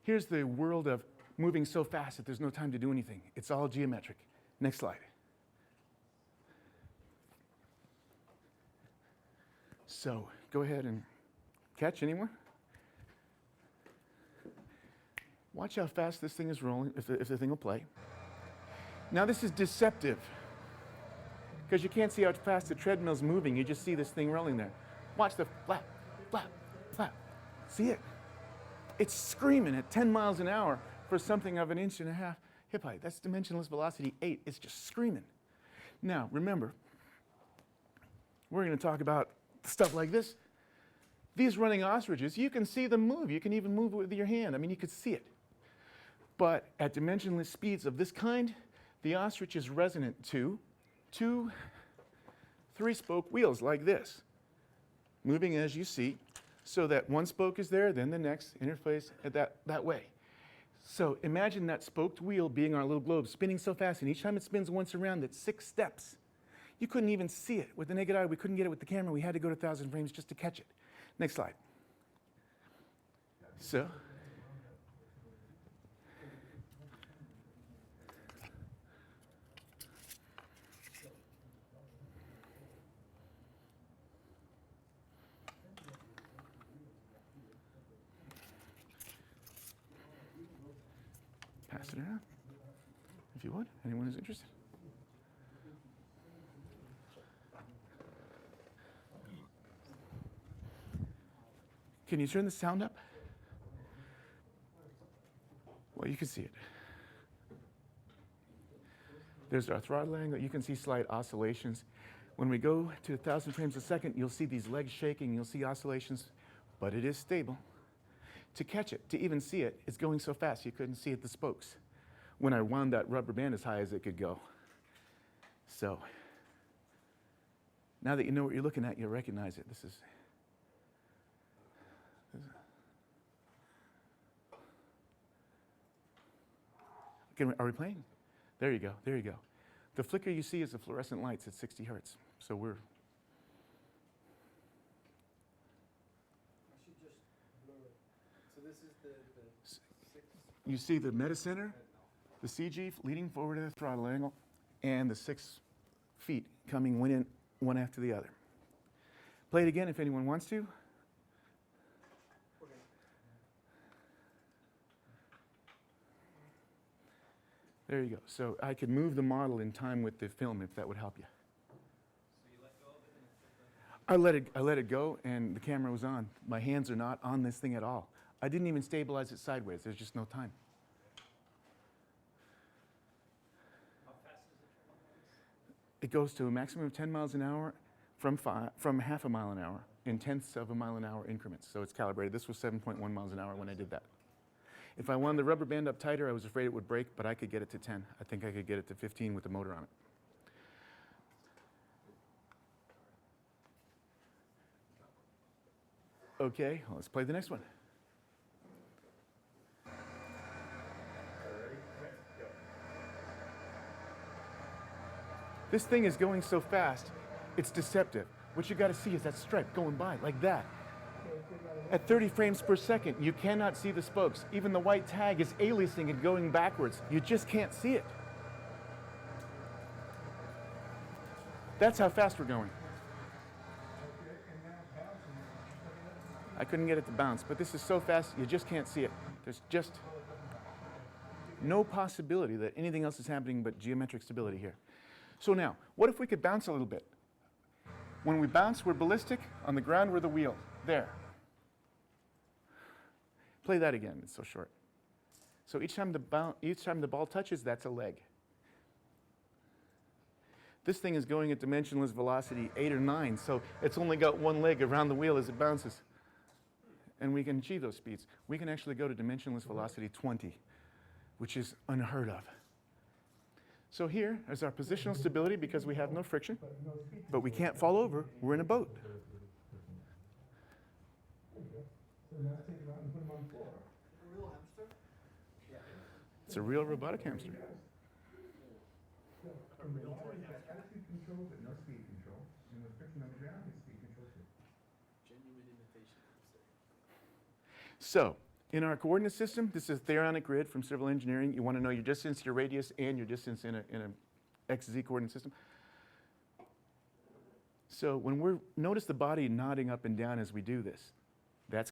Here's the world of moving so fast that there's no time to do anything. It's all geometric. Next slide. So go ahead and catch anyone. Watch how fast this thing is rolling, if the thing will play. Now this is deceptive, because you can't see how fast the treadmill's moving. You just see this thing rolling there. Watch the flap, flap, flap. See it? It's screaming at 10 miles an hour for something of 1.5 inches hip height. That's dimensionless velocity 8. It's just screaming. Now, remember, we're going to talk about stuff like this. These running ostriches, you can see them move. You can even move it with your hand. I mean, you could see it. But at dimensionless speeds of this kind, the ostrich is resonant to 2 3-spoke wheels like this, moving as you see, so that one spoke is there, then the next interface that way. So imagine that spoked wheel being our little globe, spinning so fast, and each time it spins once around, it's 6 steps. You couldn't even see it with the naked eye. We couldn't get it with the camera. We had to go to 1,000 frames just to catch it. Next slide. So, pass it around, if you would. Anyone who's interested. Can you turn the sound up? Well, you can see it. There's our throttle angle. You can see slight oscillations. When we go to 1,000 frames a second, you'll see these legs shaking. You'll see oscillations, but it is stable. To catch it, to even see it, it's going so fast you couldn't see it, the spokes, when I wound that rubber band as high as it could go. So, now that you know what you're looking at, you'll recognize it. This is are we playing? There you go, there you go. The flicker you see is the fluorescent lights at 60 hertz. So we're... I should just blur it. So this is the 6... You see the meta center, the CG leading forward at a throttle angle, and the 6 feet coming one after the other. Play it again if anyone wants to. There you go. So I could move the model in time with the film if that would help you. So you let go of it and I let it go, and the camera was on. My hands are not on this thing at all. I didn't even stabilize it sideways. There's just no time. how fast is it? It goes to a maximum of 10 miles an hour from half a mile an hour in tenths of a mile an hour increments. So it's calibrated. This was 7.1 miles an hour when I did that. If I wanted the rubber band up tighter, I was afraid it would break, but I could get it to 10. I think I could get it to 15 with the motor on it. Okay, well, let's play the next one. This thing is going so fast, it's deceptive. What you got to see is that stripe going by like that. At 30 frames per second, you cannot see the spokes. Even the white tag is aliasing and going backwards. You just can't see it. That's how fast we're going. I couldn't get it to bounce, but this is so fast, you just can't see it. There's just no possibility that anything else is happening but geometric stability here. So now, what if we could bounce a little bit? When we bounce, we're ballistic. On the ground, we're the wheel. There. Play that again, it's so short. So each time the ball touches, that's a leg. This thing is going at dimensionless velocity 8 or 9, so it's only got one leg around the wheel as it bounces. And we can achieve those speeds. We can actually go to dimensionless velocity 20, which is unheard of. So here is our positional stability because we have no friction, but we can't fall over. We're in a boat. A real hamster? Yeah. It's a real robotic hamster. A real toy hamster. Genuine imitation hamster. So In our coordinate system, this is a theoronic grid from civil engineering. You want to know your distance, your radius, and your distance in a XZ coordinate system. So when notice the body nodding up and down as we do this.